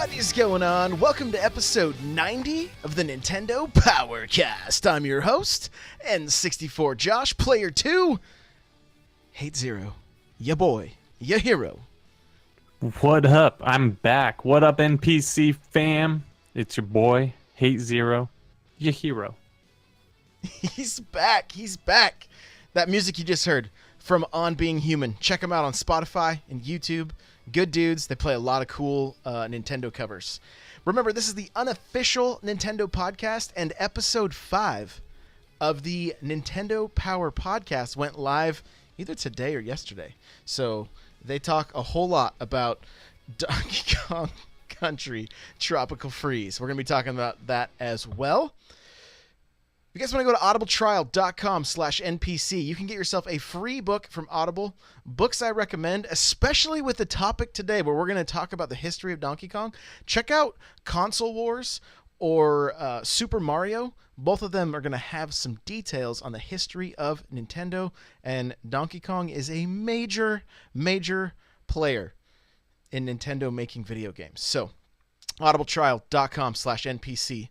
What is going on? Welcome to episode 90 of the Nintendo Powercast. I'm your host, N64 Josh, player 2, Hate Zero, ya boy, ya hero. What up? I'm back. What up, NPC fam? It's your boy, Hate Zero, your hero. He's back. That music you just heard from On Being Human. Check them out on Spotify and YouTube. Good dudes. They play a lot of cool Nintendo covers. Remember, this is the unofficial Nintendo podcast, and episode 5 of the Nintendo Power podcast went live either today or yesterday. So they talk a whole lot about Donkey Kong Country Tropical Freeze. We're going to be talking about that as well. If you guys want to go to audibletrial.com/NPC, you can get yourself a free book from Audible. Books I recommend, especially with the topic today where we're going to talk about the history of Donkey Kong. Check out Console Wars or Super Mario. Both of them are going to have some details on the history of Nintendo, and Donkey Kong is a major, major player in Nintendo making video games. So, audibletrial.com/NPC.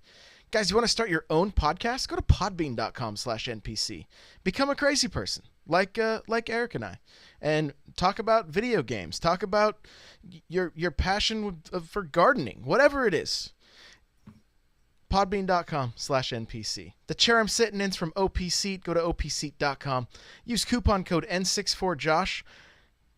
Guys, you want to start your own podcast? Go to podbean.com/NPC. Become a crazy person like Eric and I, and talk about video games. Talk about your passion for gardening, whatever it is. Podbean.com/NPC. The chair I'm sitting in is from OP Seat. Go to opseat.com. Use coupon code N64Josh.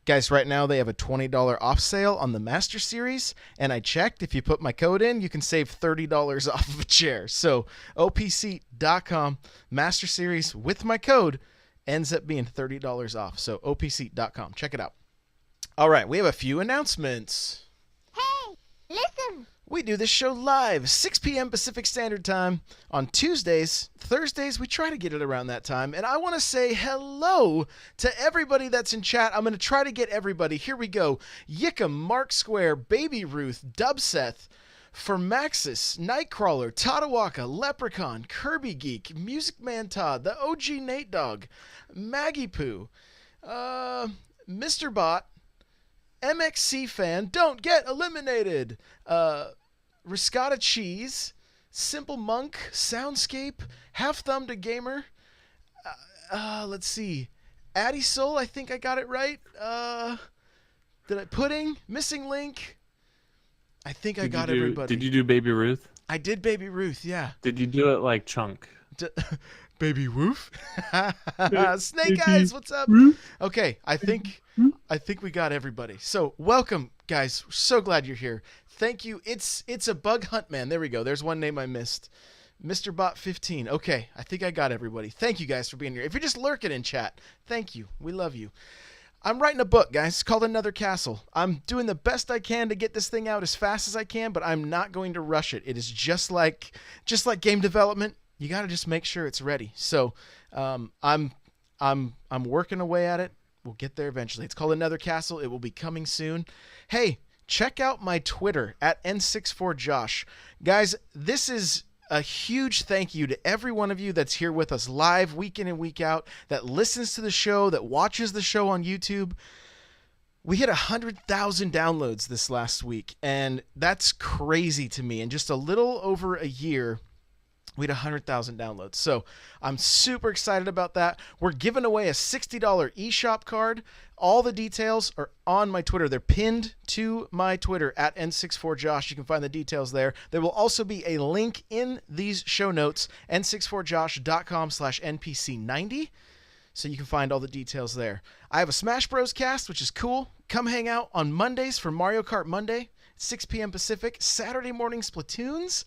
Guys, right now they have a $20 off sale on the Master Series, and I checked. If you put my code in, you can save $30 off of a chair. So, opseat.com, Master Series with my code ends up being $30 off. So, opseat.com. Check it out. All right, we have a few announcements. Hey, listen! We do this show live, 6 p.m. Pacific Standard Time on Tuesdays. Thursdays, we try to get it around that time. And I want to say hello to everybody that's in chat. I'm going to try to get everybody. Here we go. Yicka, Mark Square, Baby Ruth, Dubseth, Formaxis, Nightcrawler, Tadawaka, Leprechaun, Kirby Geek, Music Man Todd, the OG Nate Dog, Maggie Poo, Mr. Bot, MXC Fan, Don't Get Eliminated, Riscotta Cheese, Simple Monk, Soundscape, Half Thumbed a Gamer, let's see, Addy Soul, I think I got it right, Pudding, Missing Link, I think I got everybody. Did you do Baby Ruth? I did Baby Ruth, yeah. Did you do it like Chunk? Baby Woof? Snake Eyes, what's up? Okay, I think we got everybody. So, welcome, guys. So glad you're here. Thank you. It's a Bug Hunt Man. There we go. There's one name I missed. Mr. Bot 15. Okay, I think I got everybody. Thank you guys for being here. If you're just lurking in chat, thank you. We love you. I'm writing a book, guys. It's called Another Castle. I'm doing the best I can to get this thing out as fast as I can, but I'm not going to rush it. It is just like game development. You got to just make sure it's ready. So, I'm working away at it. We'll get there eventually. It's called Another Castle. It will be coming soon. Hey, check out my Twitter at N64Josh. Guys, this is a huge thank you to every one of you that's here with us live week in and week out, that listens to the show, that watches the show on YouTube. We hit 100,000 downloads this last week, and that's crazy to me. In just a little over a year, we had 100,000 downloads. So I'm super excited about that. We're giving away a $60 eShop card. All the details are on my Twitter. They're pinned to my Twitter at N64Josh. You can find the details there. There will also be a link in these show notes, n64josh.com/NPC90. So you can find all the details there. I have a Smash Bros. Cast, which is cool. Come hang out on Mondays for Mario Kart Monday, 6 p.m. Pacific. Saturday morning Splatoons,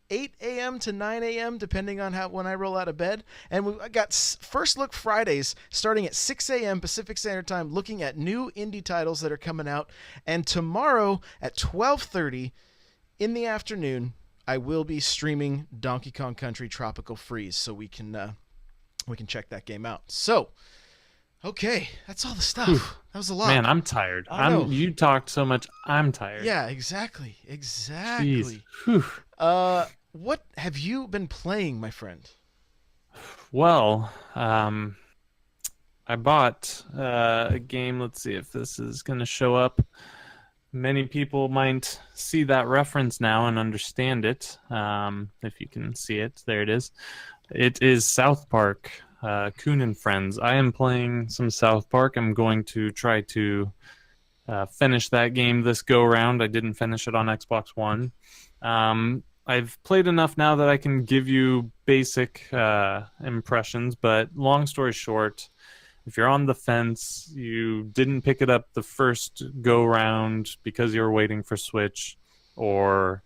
8 a.m. to 9 a.m. depending on when I roll out of bed. And we got First Look Fridays starting at 6 a.m. Pacific Standard Time, looking at new indie titles that are coming out. And tomorrow at 12:30 in the afternoon, I will be streaming Donkey Kong Country Tropical Freeze, so we can check that game out. So, okay, that's all the stuff. Whew. That was a lot. Man, I'm tired. You talked so much, I'm tired. Yeah, exactly. Jeez. Whew. What have you been playing, my friend? Well, I bought a game. Let's see if this is going to show up. many people might see that reference now and understand it. If you can see it, there it is. It is South Park, Coon and Friends. I am playing some South Park. I'm going to try to finish that game this go round. I didn't finish it on Xbox One. I've played enough now that I can give you basic impressions, but long story short, if you're on the fence, you didn't pick it up the first go round because you were waiting for Switch, or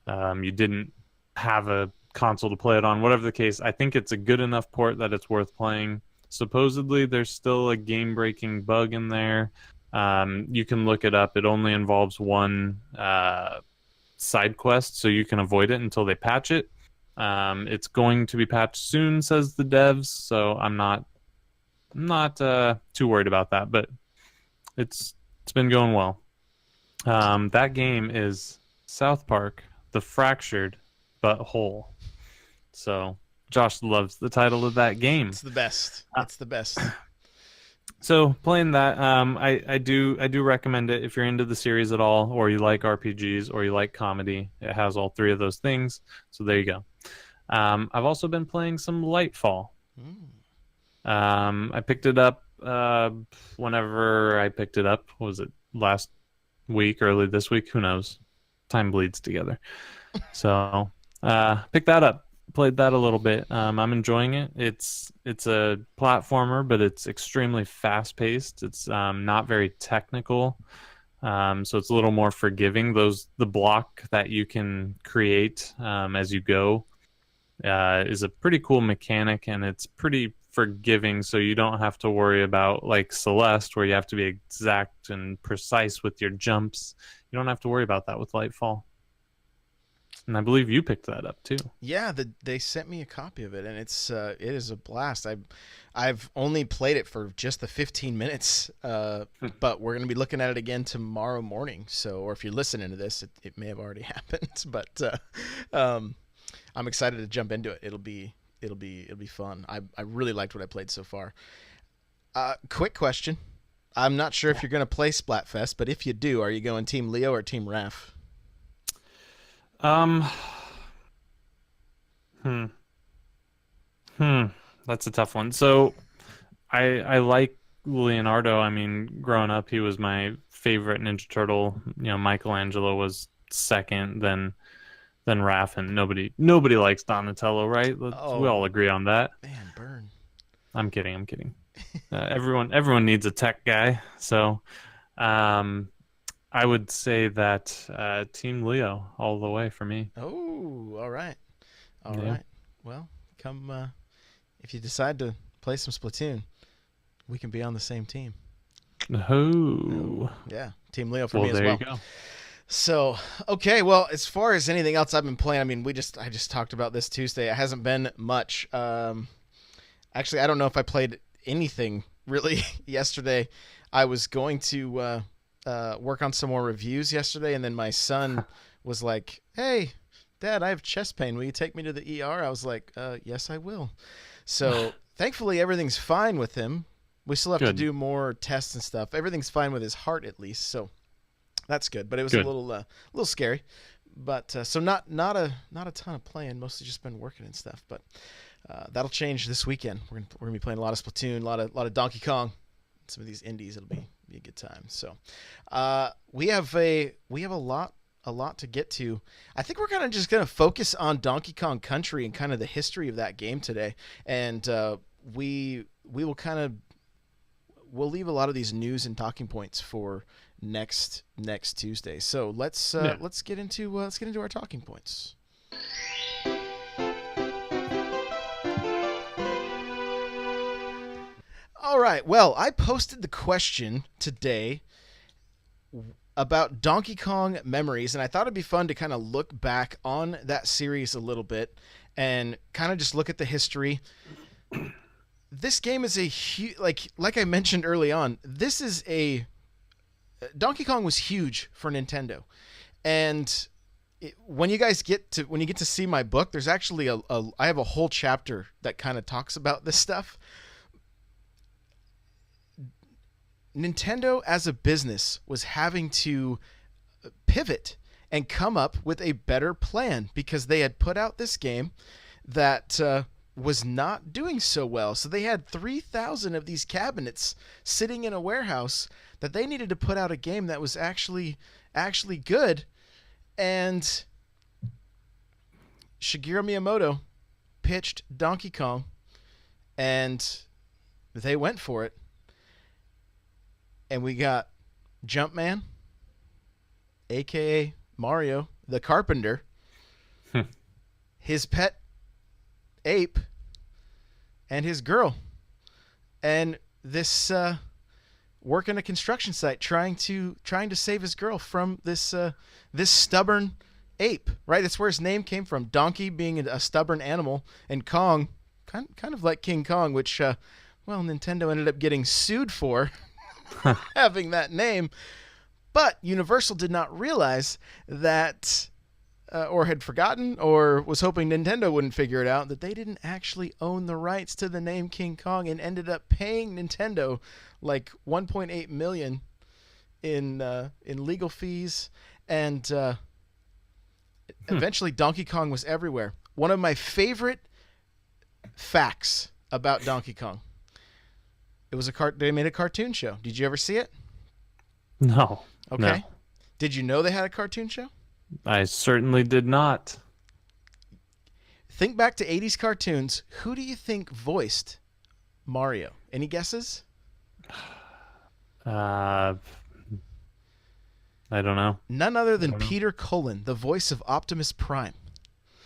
you didn't have a console to play it on, whatever the case, I think it's a good enough port that it's worth playing. Supposedly, there's still a game-breaking bug in there. You can look it up. It only involves one side quest, so you can avoid it until they patch it. It's going to be patched soon, says the devs, so I'm not too worried about that, but it's been going well. That game is South Park: The Fractured But Whole. So Josh loves the title of that game. It's the best. It's the best. So playing that, I do recommend it if you're into the series at all, or you like RPGs, or you like comedy. It has all three of those things. So there you go. I've also been playing some Lightfall. I picked it up whenever I picked it up. Was it last week, early this week? Who knows? Time bleeds together. So picked that up. Played that a little bit. I'm enjoying it. It's a platformer, but it's extremely fast paced. It's not very technical, so it's a little more forgiving. The block that you can create as you go is a pretty cool mechanic, and it's pretty forgiving. So you don't have to worry about like Celeste, where you have to be exact and precise with your jumps. You don't have to worry about that with Lightfall. And I believe you picked that up too. Yeah, they sent me a copy of it, and it is a blast. I've only played it for just the 15 minutes, but we're gonna be looking at it again tomorrow morning. So, or if you're listening to this, it may have already happened. But I'm excited to jump into it. It'll be fun. I really liked what I played so far. Quick question: I'm not sure if you're gonna play Splatfest, but if you do, are you going Team Leo or Team Raph? That's a tough one. So I like Leonardo. I mean, growing up, he was my favorite Ninja Turtle. You know, Michelangelo was second, then Raph, and nobody likes Donatello, right? We all agree on that. Man, burn. I'm kidding. Everyone needs a tech guy. So, I would say that Team Leo all the way for me. Oh, all right. All right. Well, come if you decide to play some Splatoon, we can be on the same team. Oh. Yeah, Team Leo for me as well. There you go. So, okay, well, as far as anything else I've been playing, I mean, I just talked about this Tuesday. It hasn't been much. Actually, I don't know if I played anything really yesterday. I was going to work on some more reviews yesterday, and then my son was like, "Hey, Dad, I have chest pain. Will you take me to the ER?" I was like, "Yes, I will." So thankfully, everything's fine with him. We still have to do more tests and stuff. Everything's fine with his heart, at least. So that's good. But it was a little scary. But so not a ton of playing. Mostly just been working and stuff. But that'll change this weekend. We're gonna be playing a lot of Splatoon, a lot of Donkey Kong. Some of these indies. It'll be a good time. So we have a lot to get to. I think we're kind of just going to focus on Donkey Kong Country and kind of the history of that game today. And we will we'll leave a lot of these news and talking points for next Tuesday. So let's get into our talking points. All right. Well, I posted the question today about Donkey Kong memories, and I thought it'd be fun to kind of look back on that series a little bit and kind of just look at the history. This game is a huge, like I mentioned early on, Donkey Kong was huge for Nintendo. And when you get to see my book, there's actually I have a whole chapter that kind of talks about this stuff. Nintendo as a business was having to pivot and come up with a better plan, because they had put out this game that was not doing so well. So they had 3,000 of these cabinets sitting in a warehouse that they needed to put out a game that was actually good. And Shigeru Miyamoto pitched Donkey Kong, and they went for it. And we got Jumpman, a.k.a. Mario, the Carpenter, his pet ape, and his girl. And this working a construction site trying to save his girl from this stubborn ape, right? That's where his name came from. Donkey being a stubborn animal, and Kong, kind of like King Kong, which Nintendo ended up getting sued for having that name. But Universal did not realize that, or had forgotten, or was hoping Nintendo wouldn't figure it out, that they didn't actually own the rights to the name King Kong, and ended up paying Nintendo like $1.8 million in legal fees, and eventually Donkey Kong was everywhere. One of my favorite facts about Donkey Kong: it was they made a cartoon show. Did you ever see it? No. Okay. No. Did you know they had a cartoon show? I certainly did not. Think back to 80s cartoons. Who do you think voiced Mario? Any guesses? I don't know. None other than Peter Cullen, the voice of Optimus Prime.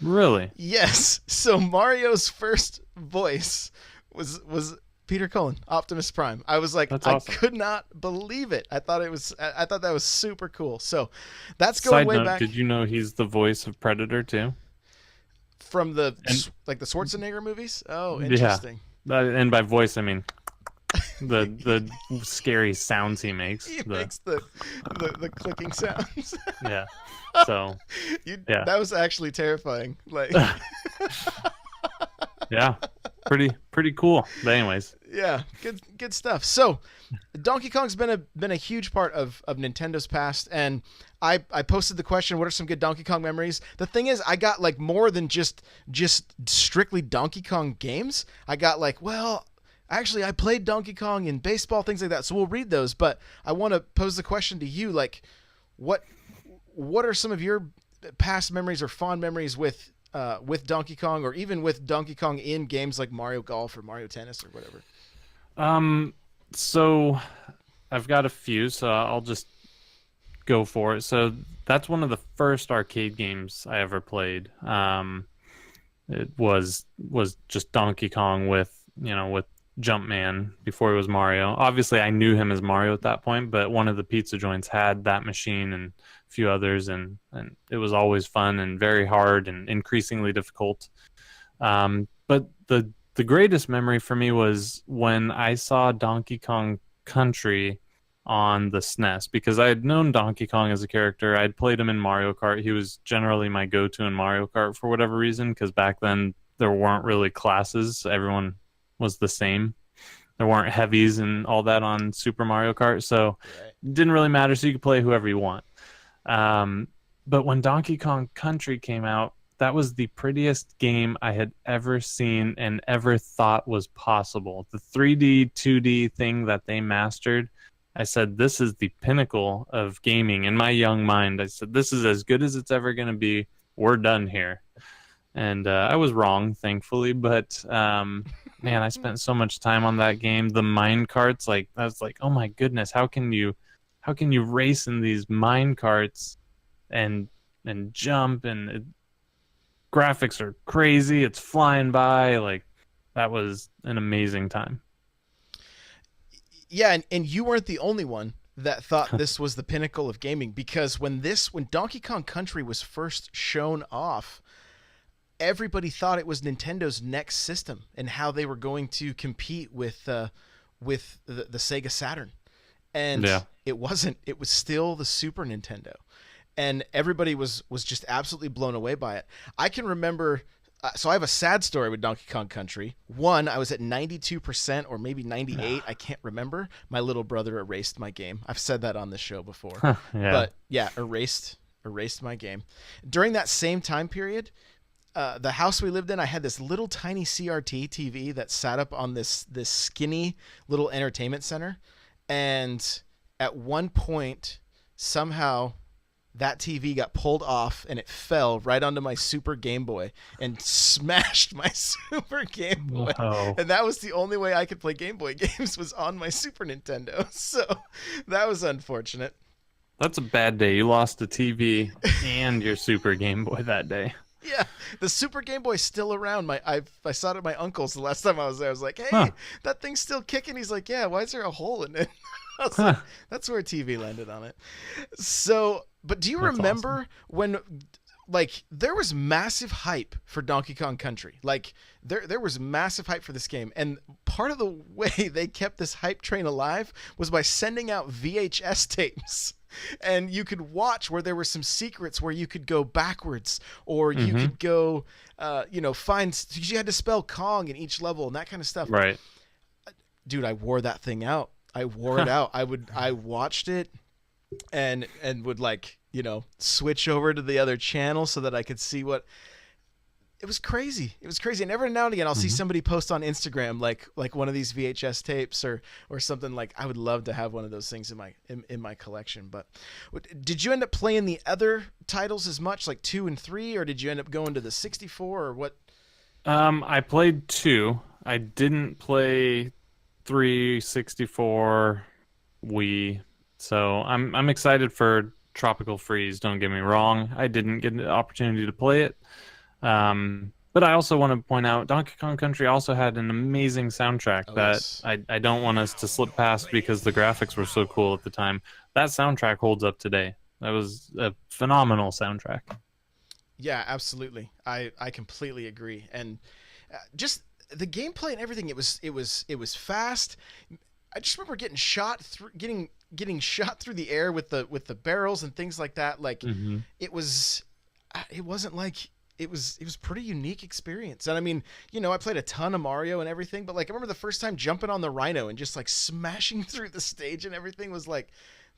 Really? Yes. So Mario's first voice was Peter Cullen, Optimus Prime. I was like, That's awesome. I could not believe it. I thought that was super cool. So that's going Side way note, back. did you know he's the voice of Predator too? From the Schwarzenegger movies? Oh, interesting. Yeah. And by voice, I mean the scary sounds he makes. He makes the clicking sounds. Yeah. So yeah. That was actually terrifying. Like yeah. Pretty cool. But anyways. Yeah, good stuff. So, Donkey Kong's been a huge part of Nintendo's past, and I posted the question, what are some good Donkey Kong memories? The thing is, I got like more than just strictly Donkey Kong games. I got like, well, actually I played Donkey Kong in baseball, things like that. So we'll read those, but I want to pose the question to you, like what are some of your past memories or fond memories with Donkey Kong, or even with Donkey Kong in games like Mario Golf or Mario Tennis or whatever? So I've got a few, so I'll just go for it. So that's one of the first arcade games I ever played. It was just Donkey Kong with Jumpman before he was Mario. Obviously, I knew him as Mario at that point, but one of the pizza joints had that machine and a few others, and it was always fun and very hard and increasingly difficult. But the greatest memory for me was when I saw Donkey Kong Country on the SNES, because I had known Donkey Kong as a character. I'd played him in Mario Kart. He was generally my go-to in Mario Kart for whatever reason, because back then there weren't really classes. Everyone was the same. There weren't heavies and all that on Super Mario Kart, so it didn't really matter, so you could play whoever you want. But when Donkey Kong Country came out, that was the prettiest game I had ever seen and ever thought was possible. The 3D, 2D thing that they mastered, I said, this is the pinnacle of gaming. In my young mind, I said, this is as good as it's ever going to be. We're done here. And I was wrong, thankfully, but man, I spent so much time on that game. The mine carts, I was like, oh my goodness, how can you race in these mine carts and jump, and graphics are crazy. It's flying by. That was an amazing time. Yeah, and you weren't the only one that thought this was the pinnacle of gaming, because when Donkey Kong Country was first shown off, everybody thought it was Nintendo's next system and how they were going to compete with the Sega Saturn. And it wasn't. It was still the Super Nintendo. And everybody was just absolutely blown away by it. I can remember so I have a sad story with Donkey Kong Country. One, I was at 92% or maybe 98. I can't remember. My little brother erased my game. I've said that on this show before. Yeah. But yeah, erased my game. During that same time period, the house we lived in, I had this little tiny CRT TV that sat up on this skinny little entertainment center. And at one point, somehow that TV got pulled off and it fell right onto my Super Game Boy and smashed my Super Game Boy. Wow. And that was the only way I could play Game Boy games was on my Super Nintendo. So that was unfortunate. That's a bad day. You lost the TV and your Super Game Boy that day. Yeah, the Super Game Boy's still around. I saw it at my uncle's the last time I was there. I was like, hey, that thing's still kicking. He's like, yeah, why is there a hole in it? I was like, that's where TV landed on it. So, but do you remember when, like, there was massive hype for Donkey Kong Country? Like, there was massive hype for this game. And part of the way they kept this hype train alive was by sending out VHS tapes. And you could watch where there were some secrets where you could go backwards or you could go, find, you had to spell Kong in each level and that kind of stuff. Right. Dude, I wore that thing out. I wore it out. I watched it and would switch over to the other channel so that I could see what. It was crazy. It was crazy. And every now and again, I'll see somebody post on Instagram like one of these VHS tapes or something. Like, I would love to have one of those things in my collection. But did you end up playing the other titles as much, like 2 and 3, or did you end up going to the 64 or what? I played 2. I didn't play 3, 64, Wii. So I'm excited for Tropical Freeze. Don't get me wrong. I didn't get an opportunity to play it. But I also want to point out Donkey Kong Country also had an amazing soundtrack I don't want us to slip past because the graphics were so cool at the time. That soundtrack holds up today. That was a phenomenal soundtrack. Yeah, absolutely. I completely agree. And just the gameplay and everything, it was fast. I just remember getting shot through the air with the barrels and things like that. Like it wasn't like. It was pretty unique experience. And I mean, I played a ton of Mario and everything, but like I remember the first time jumping on the Rhino and just like smashing through the stage and everything was like,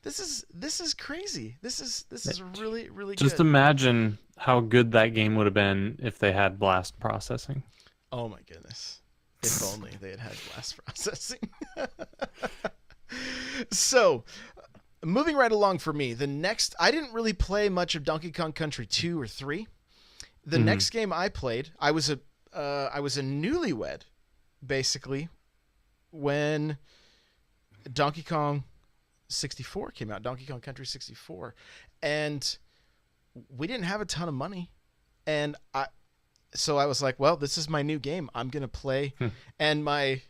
this is crazy. This is really, really good. Just imagine how good that game would have been if they had blast processing. Oh my goodness. If only they had blast processing. So, moving right along for me, I didn't really play much of Donkey Kong Country 2 or 3. The next game I played, I was a newlywed, basically, when Donkey Kong 64 came out, Donkey Kong Country 64, and we didn't have a ton of money, and so I was like, well, this is my new game. I'm gonna play, and my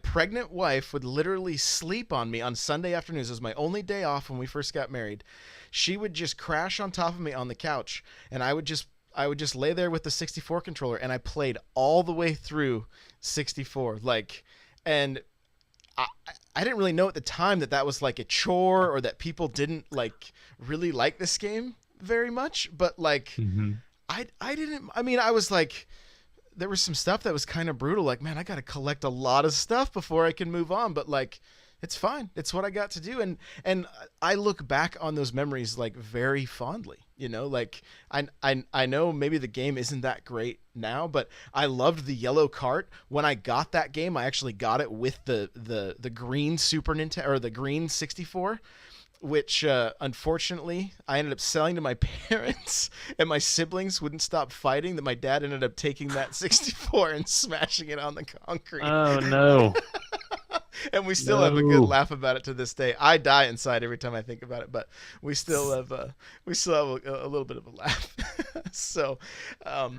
pregnant wife would literally sleep on me on Sunday afternoons. It was my only day off when we first got married. She would just crash on top of me on the couch, and I would just lay there with the 64 controller, and I played all the way through 64. And I didn't really know at the time that was like a chore or that people didn't really like this game very much. But I didn't. I mean, I was like. There was some stuff that was kind of brutal. Like, man, I got to collect a lot of stuff before I can move on. But it's fine. It's what I got to do. And I look back on those memories very fondly. I know maybe the game isn't that great now, but I loved the yellow cart. When I got that game, I actually got it with the green Super Nintendo or the green 64. Which, unfortunately, I ended up selling to my parents, and my siblings wouldn't stop fighting, that my dad ended up taking that 64 and smashing it on the concrete. Oh, no. And we still have a good laugh about it to this day. I die inside every time I think about it, but we still have a little bit of a laugh. So yeah.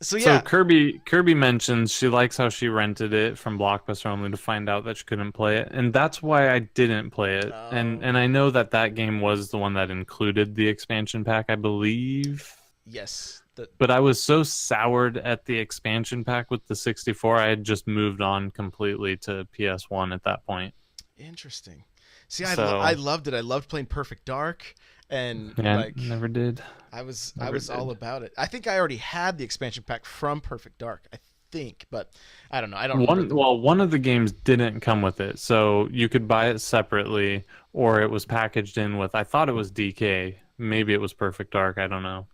So Kirby mentions she likes how she rented it from Blockbuster only to find out that she couldn't play it, and that's why I didn't play it. Oh. And I know that game was the one that included the expansion pack, I believe. Yes. But I was so soured at the expansion pack with the 64, I had just moved on completely to PS1 at that point. Interesting. See, I loved it. I loved playing Perfect Dark. and Yeah, like never did. I was Never all did. about it. I think I already had the expansion pack from Perfect Dark. I think, but I don't know. I don't remember One the. well, one of the games didn't come with it, so you could buy it separately, or it was packaged in with. I thought it was DK. Maybe it was Perfect Dark. I don't know,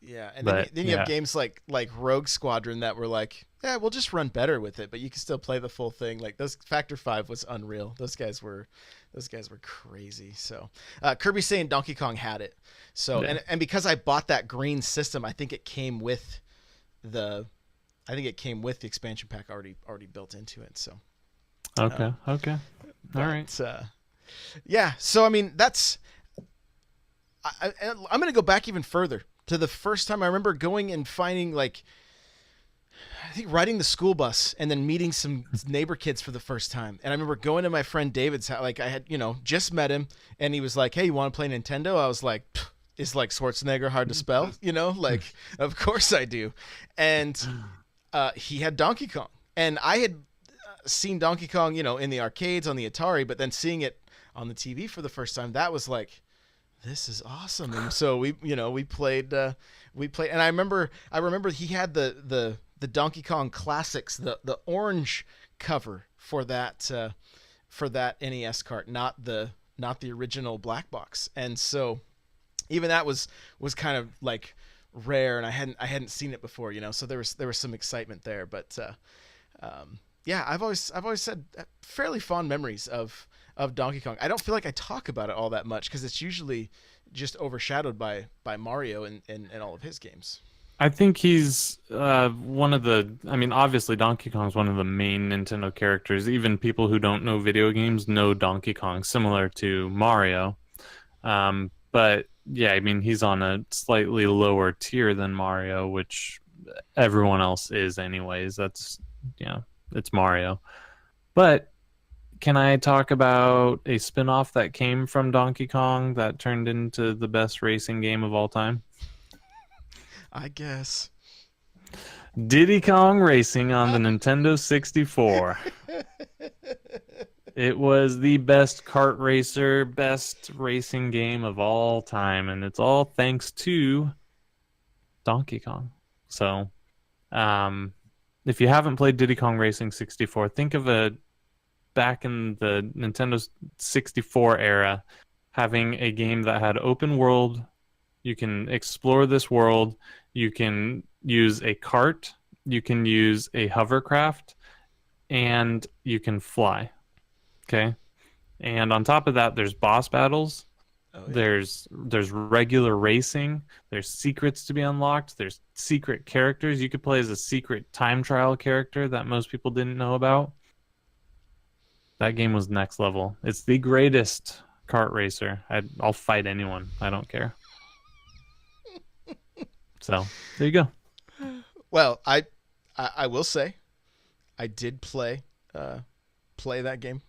Yeah, and then but you have yeah, games like Rogue Squadron that were like, yeah, we'll just run better with it, but you can still play the full thing. Like those Factor 5 was unreal. Those guys were crazy. So Kirby's saying Donkey Kong had it. So yeah. and because I bought that green system, the I think it came with the expansion pack already built into it. So Okay, okay, all right. but yeah, so I mean that's I'm going to go back even further to the first time I remember going and finding like I think riding the school bus and then meeting some neighbor kids for the first time. And I remember going to my friend David's house. Like I had, just met him and he was like, "Hey, you want to play Nintendo?" I was like, "Is like Schwarzenegger hard to spell?" Like, of course I do. And he had Donkey Kong. And I had seen Donkey Kong, in the arcades on the Atari, but then seeing it on the TV for the first time, that was like, this is awesome. And so we played, and I remember he had the Donkey Kong Classics, the orange cover for that NES cart, not the original black box. And so even that was kind of like rare, and I hadn't seen it before, so there was some excitement there. But yeah, I've always said fairly fond memories of Donkey Kong. I don't feel like I talk about it all that much because it's usually just overshadowed by Mario and all of his games. I think he's one of the. I mean, obviously, Donkey Kong's one of the main Nintendo characters. Even people who don't know video games know Donkey Kong, similar to Mario. But yeah, I mean, he's on a slightly lower tier than Mario, which everyone else is, anyways. That's it's Mario. But can I talk about a spin-off that came from Donkey Kong that turned into the best racing game of all time? I guess. Diddy Kong Racing on the Nintendo 64. It was the best kart racer, best racing game of all time, and it's all thanks to Donkey Kong. So, if you haven't played Diddy Kong Racing 64, think of a back in the Nintendo 64 era, having a game that had open world. You can explore this world. You can use a cart. You can use a hovercraft, and you can fly. Okay. And on top of that, there's boss battles. Oh, yeah. There's regular racing. There's secrets to be unlocked. There's secret characters. You could play as a secret time trial character that most people didn't know about. That game was next level. It's the greatest kart racer. I'll fight anyone. I don't care. So there you go. Well, I will say, I did play that game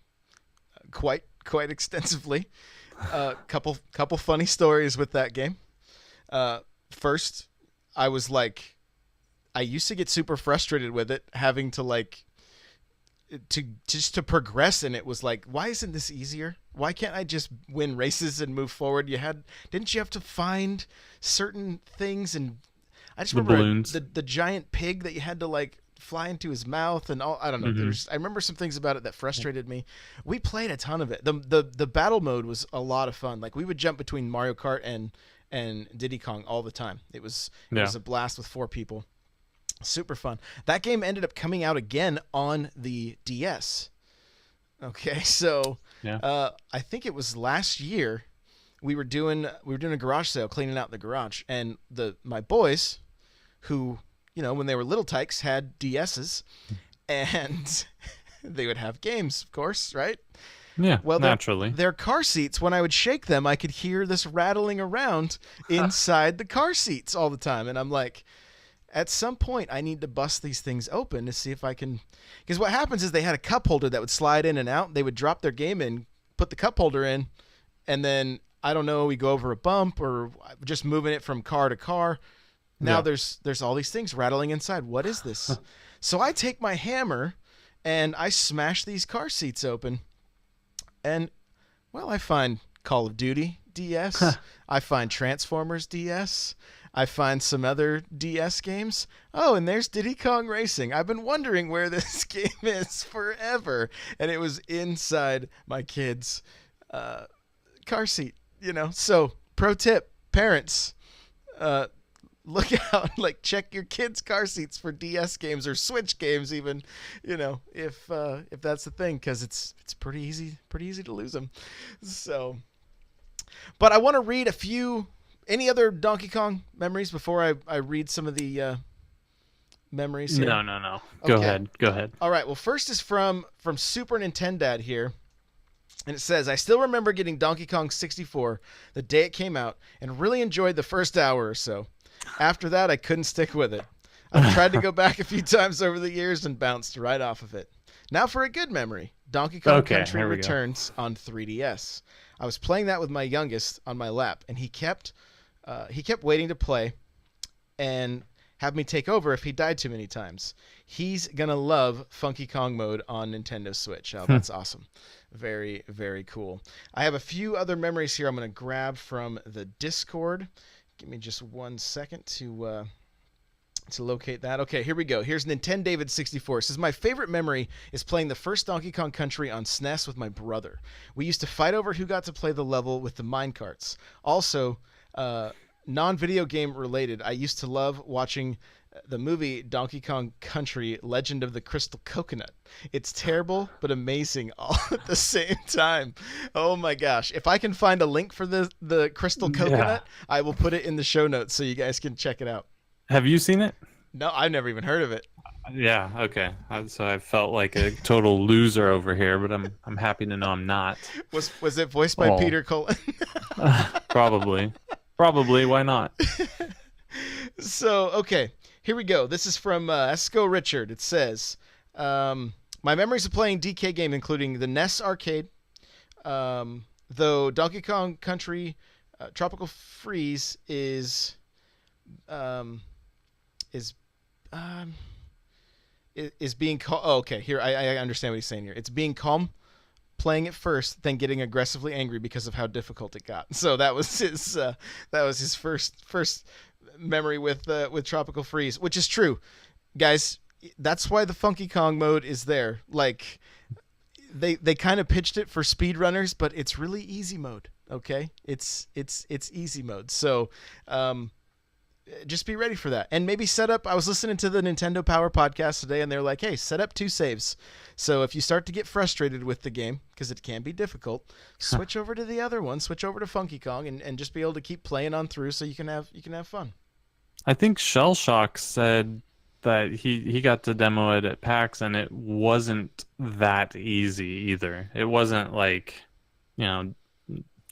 quite extensively. Couple funny stories with that game. First, I was like, I used to get super frustrated with it, having to like to progress, and it was like, why isn't this easier? Why can't I just win races and move forward? Didn't you have to find certain things? And I just remember balloons. the giant pig that you had to like fly into his mouth and all. I don't know. Mm-hmm. I remember some things about it that frustrated me. We played a ton of it. The battle mode was a lot of fun. Like we would jump between Mario Kart and Diddy Kong all the time. It was a blast with 4 people. Super fun. That game ended up coming out again on the DS. Okay, so I think it was last year. We were doing a garage sale, cleaning out the garage, and my boys, who when they were little tykes, had DSs, and they would have games, of course, right? Yeah, well, naturally. Their car seats, when I would shake them, I could hear this rattling around inside the car seats all the time, and I'm like, at some point, I need to bust these things open to see if I can. Because what happens is they had a cup holder that would slide in and out. They would drop their game in, put the cup holder in, and then, I don't know, we go over a bump or just moving it from car to car. Now there's all these things rattling inside. What is this? So I take my hammer and I smash these car seats open. And, well, I find Call of Duty DS. I find Transformers DS. I find some other DS games. Oh, and there's Diddy Kong Racing. I've been wondering where this game is forever, and it was inside my kid's car seat. So pro tip, parents, look out, like check your kids' car seats for DS games or Switch games, even, if that's the thing, because it's pretty easy to lose them. So, but I want to read any other Donkey Kong memories before I read some of the memories here? No. Go ahead. All right. Well, first is from Super Nintendo here. And it says, I still remember getting Donkey Kong 64 the day it came out and really enjoyed the first hour or so. After that, I couldn't stick with it. I've tried to go back a few times over the years and bounced right off of it. Now for a good memory. Donkey Kong Country Returns on 3DS. I was playing that with my youngest on my lap, and he kept waiting to play and have me take over if he died too many times. He's going to love Funky Kong mode on Nintendo Switch. Oh, that's awesome. Very, very cool. I have a few other memories here I'm going to grab from the Discord. Give me just 1 second to locate that. Okay, here we go. Here's Nintendo David 64. It says, my favorite memory is playing the first Donkey Kong Country on SNES with my brother. We used to fight over who got to play the level with the minecarts. Also, non-video game related, I used to love watching the movie Donkey Kong Country Legend of the Crystal Coconut. It's terrible but amazing all at the same time. Oh my gosh. If I can find a link for the Crystal Coconut, I will put it in the show notes so you guys can check it out. Have you seen it? No, I've never even heard of it. Yeah, okay. So I felt like a total loser over here, but I'm happy to know I'm not. Was it voiced by Peter Cullen? Probably. Why not? So, okay. Here we go. This is from Esco Richard. It says, my memories of playing DK game, including the NES arcade, though Donkey Kong Country Tropical Freeze is being calm. Oh, okay. Here, I understand what he's saying here. It's being calm, playing it first, then getting aggressively angry because of how difficult it got. So that was his first memory with Tropical Freeze, which is true, guys. That's why the Funky Kong mode is there. Like, they kind of pitched it for speedrunners, but it's really easy mode. Okay, it's easy mode. So, just be ready for that, and maybe set up. I was listening to the Nintendo Power podcast today, and they're like, "Hey, set up 2 saves. So if you start to get frustrated with the game, because it can be difficult, switch over to the other one. Switch over to Funky Kong, and just be able to keep playing on through, so you can have fun." I think Shell Shock said that he got to demo it at PAX, and it wasn't that easy either. It wasn't like,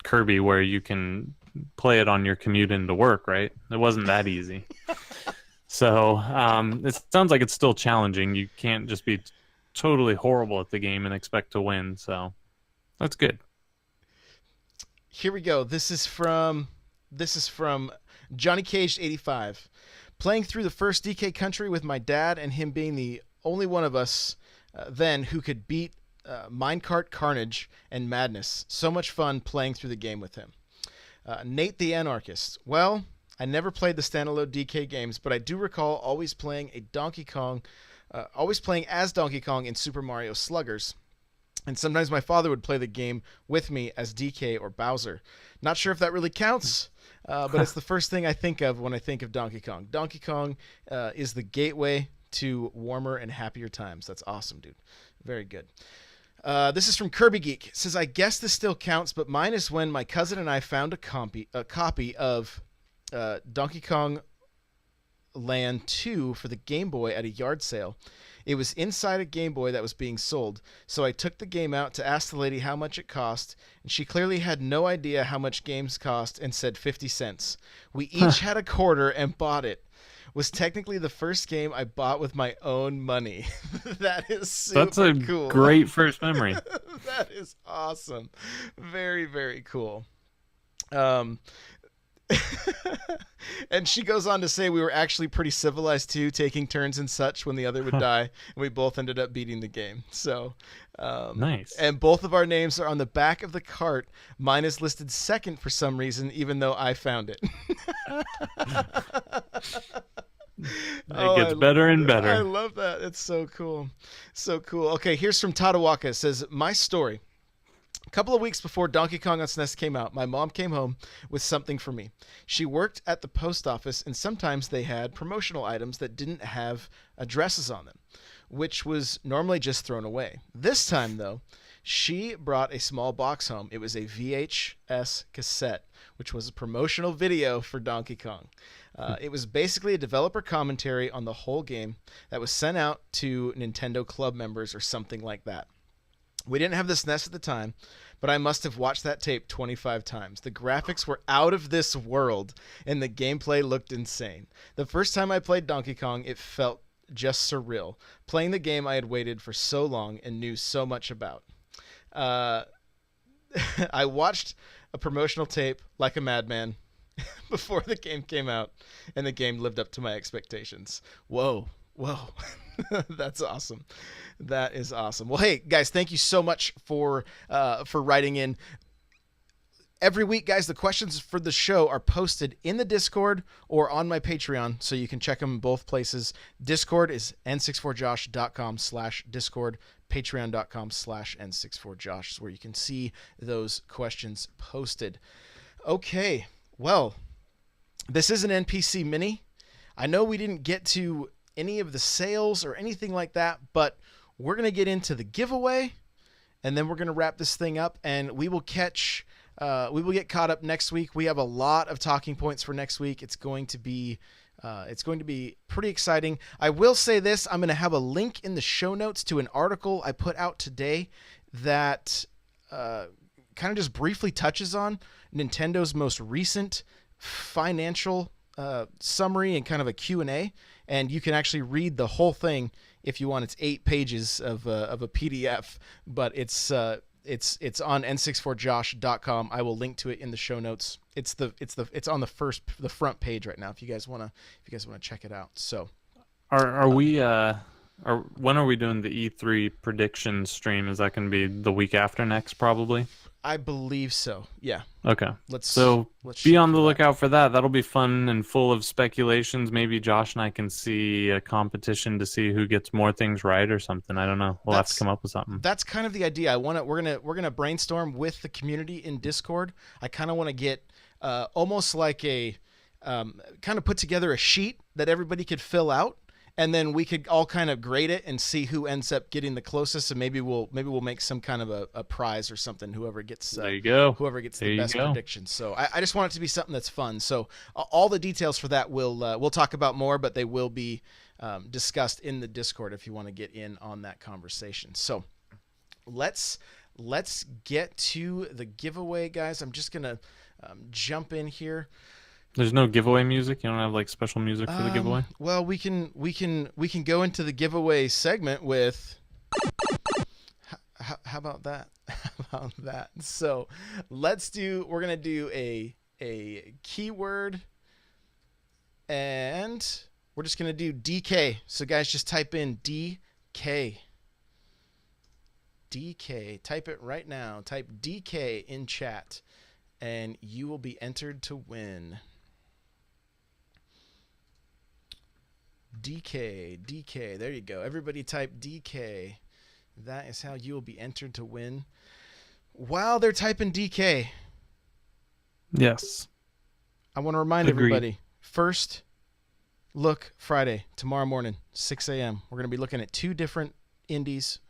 Kirby where you can play it on your commute into work, right? It wasn't that easy. So it sounds like it's still challenging. You can't just be totally horrible at the game and expect to win. So that's good. Here we go. This is from Johnny Cage 85. Playing through the first DK Country with my dad, and him being the only one of us then who could beat Minecart Carnage and Madness. So much fun playing through the game with him. Nate the Anarchist. Well, I never played the standalone DK games, but I do recall always playing as Donkey Kong in Super Mario Sluggers. And sometimes my father would play the game with me as DK or Bowser. Not sure if that really counts, but it's the first thing I think of when I think of Donkey Kong. Donkey Kong is the gateway to warmer and happier times. That's awesome, dude. Very good. This is from Kirby Geek. It says, I guess this still counts, but mine is when my cousin and I found a copy of Donkey Kong Land 2 for the Game Boy at a yard sale. It was inside a Game Boy that was being sold, so I took the game out to ask the lady how much it cost, and she clearly had no idea how much games cost and said 50 cents. We each had a quarter and bought it. Was technically the first game I bought with my own money. That is super cool. That's a great first memory. That is awesome. Very, very cool. And she goes on to say we were actually pretty civilized too, taking turns and such when the other would die, and we both ended up beating the game. So, Nice. And both of our names are on the back of the cart. Mine is listed second for some reason, even though I found it. It gets better and better. I love that. It's so cool. So cool. Okay, here's from Tadawaka. It says, my story. A couple of weeks before Donkey Kong on SNES came out, my mom came home with something for me. She worked at the post office, and sometimes they had promotional items that didn't have addresses on them, which was normally just thrown away. This time, though, she brought a small box home. It was a VHS cassette, which was a promotional video for Donkey Kong. It was basically a developer commentary on the whole game that was sent out to Nintendo Club members or something like that. We didn't have the SNES at the time, but I must have watched that tape 25 times. The graphics were out of this world, and the gameplay looked insane. The first time I played Donkey Kong, it felt just surreal. Playing the game I had waited for so long and knew so much about. I watched a promotional tape like a madman before the game came out, and the game lived up to my expectations. Whoa. That's awesome. That is awesome. Well, hey guys, thank you so much for writing in. Every week, guys, the questions for the show are posted in the Discord or on my Patreon, so you can check them in both places. Discord is n64josh.com/discord. Patreon.com/n64josh is where you can see those questions posted. Okay, well, this is an NPC mini. I know we didn't get to any of the sales or anything like that, but we're going to get into the giveaway, and then we're going to wrap this thing up, and we will get caught up next week. We have a lot of talking points for next week. It's going to be pretty exciting. I will say this, I'm going to have a link in the show notes to an article I put out today that kind of just briefly touches on Nintendo's most recent financial summary and kind of a Q&A, and you can actually read the whole thing if you want. It's 8 pages of a PDF, but it's on n64josh.com. I will link to it in the show notes. It's on the front page right now if you guys want to check it out. So when are we doing the E3 prediction stream? Is that going to be the week after next probably? I believe so. Yeah. Okay. Let's be on the lookout for that. That'll be fun and full of speculations. Maybe Josh and I can see a competition to see who gets more things right or something. I don't know. We'll have to come up with something. That's kind of the idea. We're gonna brainstorm with the community in Discord. I kind of want to get almost like a kind of put together a sheet that everybody could fill out. And then we could all kind of grade it and see who ends up getting the closest, and maybe we'll make some kind of a prize or something. Whoever gets there you go. Whoever gets the best prediction. So I just want it to be something that's fun. So all the details for that we'll talk about more, but they will be discussed in the Discord if you want to get in on that conversation. So let's get to the giveaway, guys. I'm just gonna jump in here. There's no giveaway music. You don't have like special music for the giveaway. Well, we can go into the giveaway segment with. How about that? How about that? So, we're gonna do a keyword, and we're just gonna do DK. So, guys, just type in DK. DK. Type it right now. Type DK in chat, and you will be entered to win. DK. There you go. Everybody type DK. That is how you will be entered to win. While they're typing DK, yes, I want to remind everybody, first look Friday, tomorrow morning, 6 a.m. We're going to be looking at 2 different indies,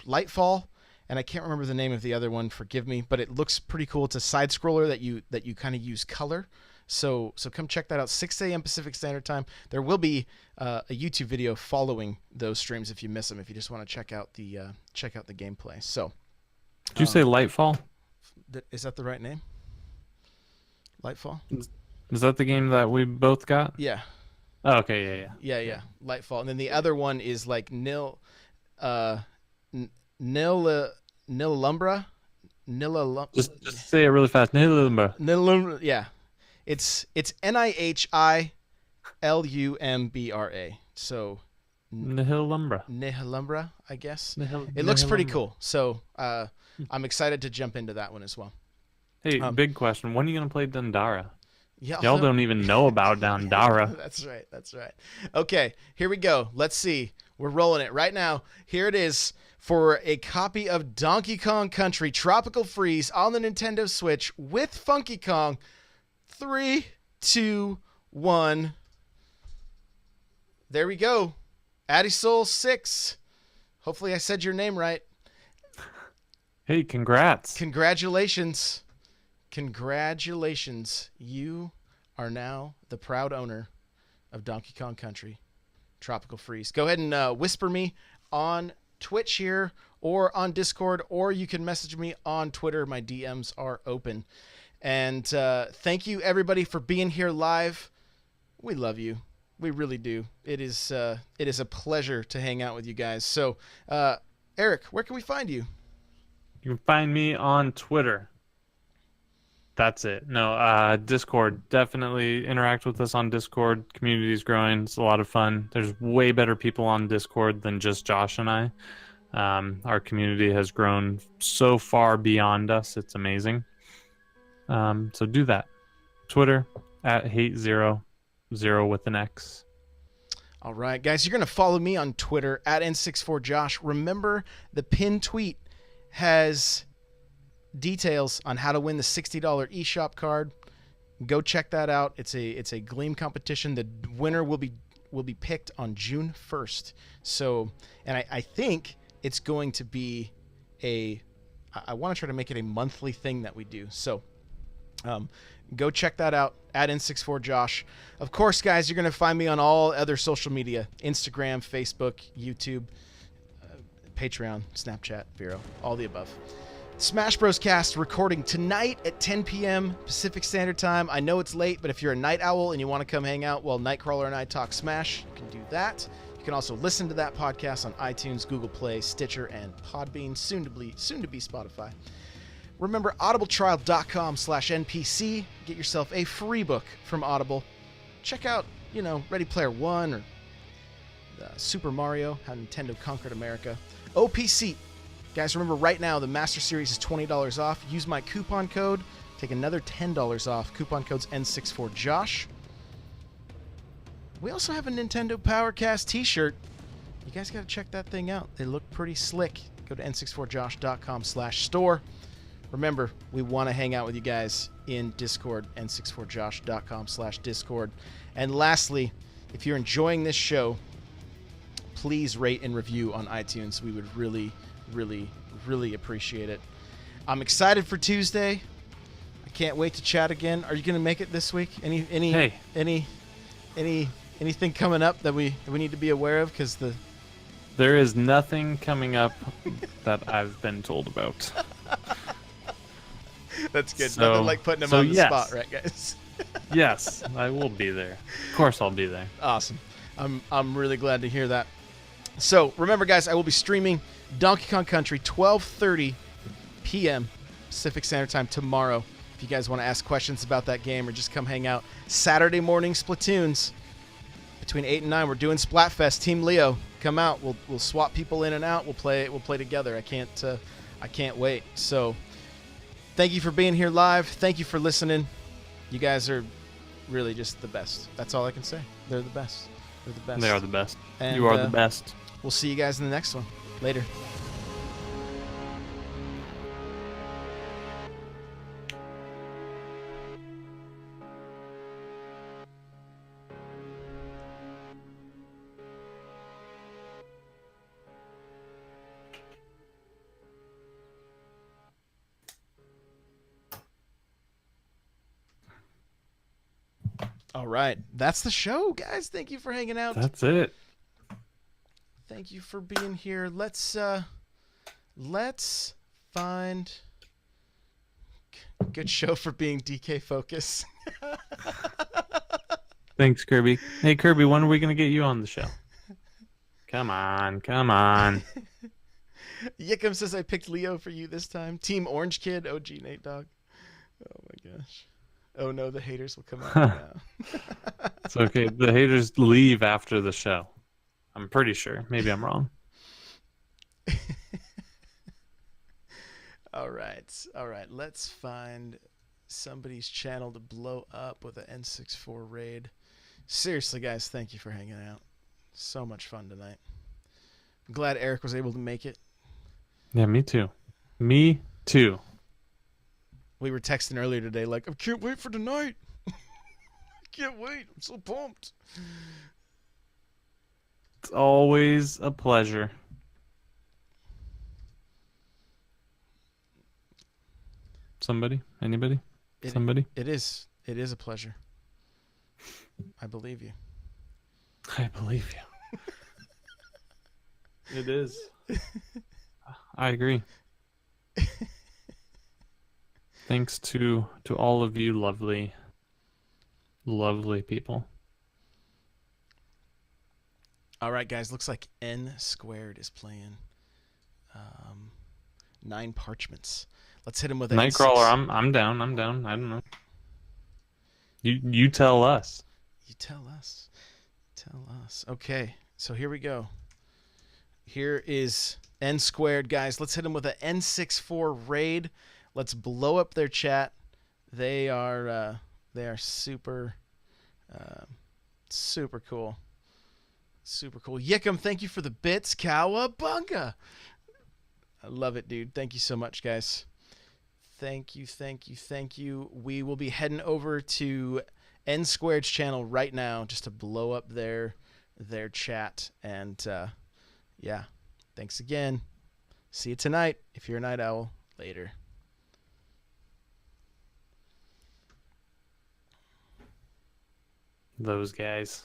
Lightfall, and I can't remember the name of the other one, forgive me, but it looks pretty cool. It's a side scroller that you kind of use color. So come check that out. 6 a.m. Pacific Standard Time. There will be a YouTube video following those streams if you miss them. If you just want to check out the gameplay. So, did you say Lightfall? Is that the right name? Lightfall. Is that the game that we both got? Yeah. Oh, okay. Yeah. Lightfall, and then the other one is like Nil Lumbra. Just say it really fast. Nihilumbra. Yeah. It's Nihilumbra. So Nihilumbra. Nihilumbra, I guess. It looks pretty cool. So I'm excited to jump into that one as well. Hey, big question. When are you going to play Dandara? Yeah, Y'all don't even know about Dandara. That's right. Okay, here we go. Let's see. We're rolling it right now. Here it is for a copy of Donkey Kong Country Tropical Freeze on the Nintendo Switch with Funky Kong. 3, 2, 1. There we go. Addy Soul 6. Hopefully I said your name right. Hey, congrats. Congratulations. You are now the proud owner of Donkey Kong Country Tropical Freeze. Go ahead and whisper me on Twitch here or on Discord, or you can message me on Twitter. My DMs are open. And thank you, everybody, for being here live. We love you. We really do. It is a pleasure to hang out with you guys. So, Eric, where can we find you? You can find me on Twitter. That's it. No, Discord. Definitely interact with us on Discord. Community's growing. It's a lot of fun. There's way better people on Discord than just Josh and I. Our community has grown so far beyond us. It's amazing. So do that. Twitter @hate00 with an X. All right, guys, you're going to follow me on Twitter @N64Josh. Remember, the pinned tweet has details on how to win the $60 eShop card. Go check that out. It's a Gleam competition. The winner will be picked on June 1st. So, and I think it's going to be I want to try to make it a monthly thing that we do. So, go check that out @N64Josh. Of course, guys, you're going to find me on all other social media: Instagram, Facebook, YouTube, Patreon, Snapchat, Vero, all the above. Smash Bros. Cast recording tonight at 10 p.m. Pacific Standard Time. I know it's late, but if you're a night owl and you want to come hang out while Nightcrawler and I talk Smash, you can do that. You can also listen to that podcast on iTunes, Google Play, Stitcher, and Podbean, soon to be Spotify. Remember, audibletrial.com/NPC. Get yourself a free book from Audible. Check out, Ready Player One or Super Mario, How Nintendo Conquered America. OPC. Guys, remember right now the Master Series is $20 off. Use my coupon code. Take another $10 off. Coupon code's N64Josh. We also have a Nintendo Powercast t-shirt. You guys got to check that thing out. They look pretty slick. Go to n64josh.com/store. Remember, we want to hang out with you guys in Discord, n64josh.com/Discord. And lastly, if you're enjoying this show, please rate and review on iTunes. We would really, really, really appreciate it. I'm excited for Tuesday. I can't wait to chat again. Are you going to make it this week? Anything coming up that we need to be aware of? Because there is nothing coming up that I've been told about. That's good. Nothing like putting them on the spot, right, guys? Yes, I will be there. Of course, I'll be there. Awesome. I'm really glad to hear that. So remember, guys, I will be streaming Donkey Kong Country 12:30 p.m. Pacific Standard Time tomorrow. If you guys want to ask questions about that game or just come hang out. Saturday morning Splatoons between 8 and 9. We're doing Splatfest. Team Leo, come out. We'll swap people in and out. We'll play together. I can't wait. So thank you for being here live. Thank you for listening. You guys are really just the best. That's all I can say. They're the best. They're the best. They are the best. And, you are the best. We'll see you guys in the next one. Later. All right. That's the show, guys. Thank you for hanging out. That's it. Thank you for being here. Let's find good show for being DK Focus. Thanks, Kirby. Hey, Kirby, when are we going to get you on the show? Come on. Yickum says I picked Leo for you this time. Team Orange Kid. OG Nate Dogg. Oh my gosh. Oh no, the haters will come out right now. It's okay. The haters leave after the show. I'm pretty sure. Maybe I'm wrong. All right. Let's find somebody's channel to blow up with an N64 raid. Seriously, guys, thank you for hanging out. So much fun tonight. I'm glad Eric was able to make it. Yeah, me too. Me too. We were texting earlier today, like, I can't wait for tonight. I can't wait. I'm so pumped. It's always a pleasure. Somebody? Anybody? Somebody? It is a pleasure. I believe you. I believe you. It is. I agree. Thanks to all of you lovely people. All right, guys. Looks like N Squared is playing 9 parchments. Let's hit him with a Nightcrawler. I'm down. I don't know. You tell us. You tell us. Tell us. Okay, so here we go. Here is N Squared, guys. Let's hit them with an N64 raid. Let's blow up their chat. They are super super cool. Super cool. Yickum, thank you for the bits. Cowabunga. I love it, dude. Thank you so much, guys. Thank you. We will be heading over to N Squared's channel right now just to blow up their chat. And yeah, thanks again. See you tonight if you're a night owl. Later. Those guys.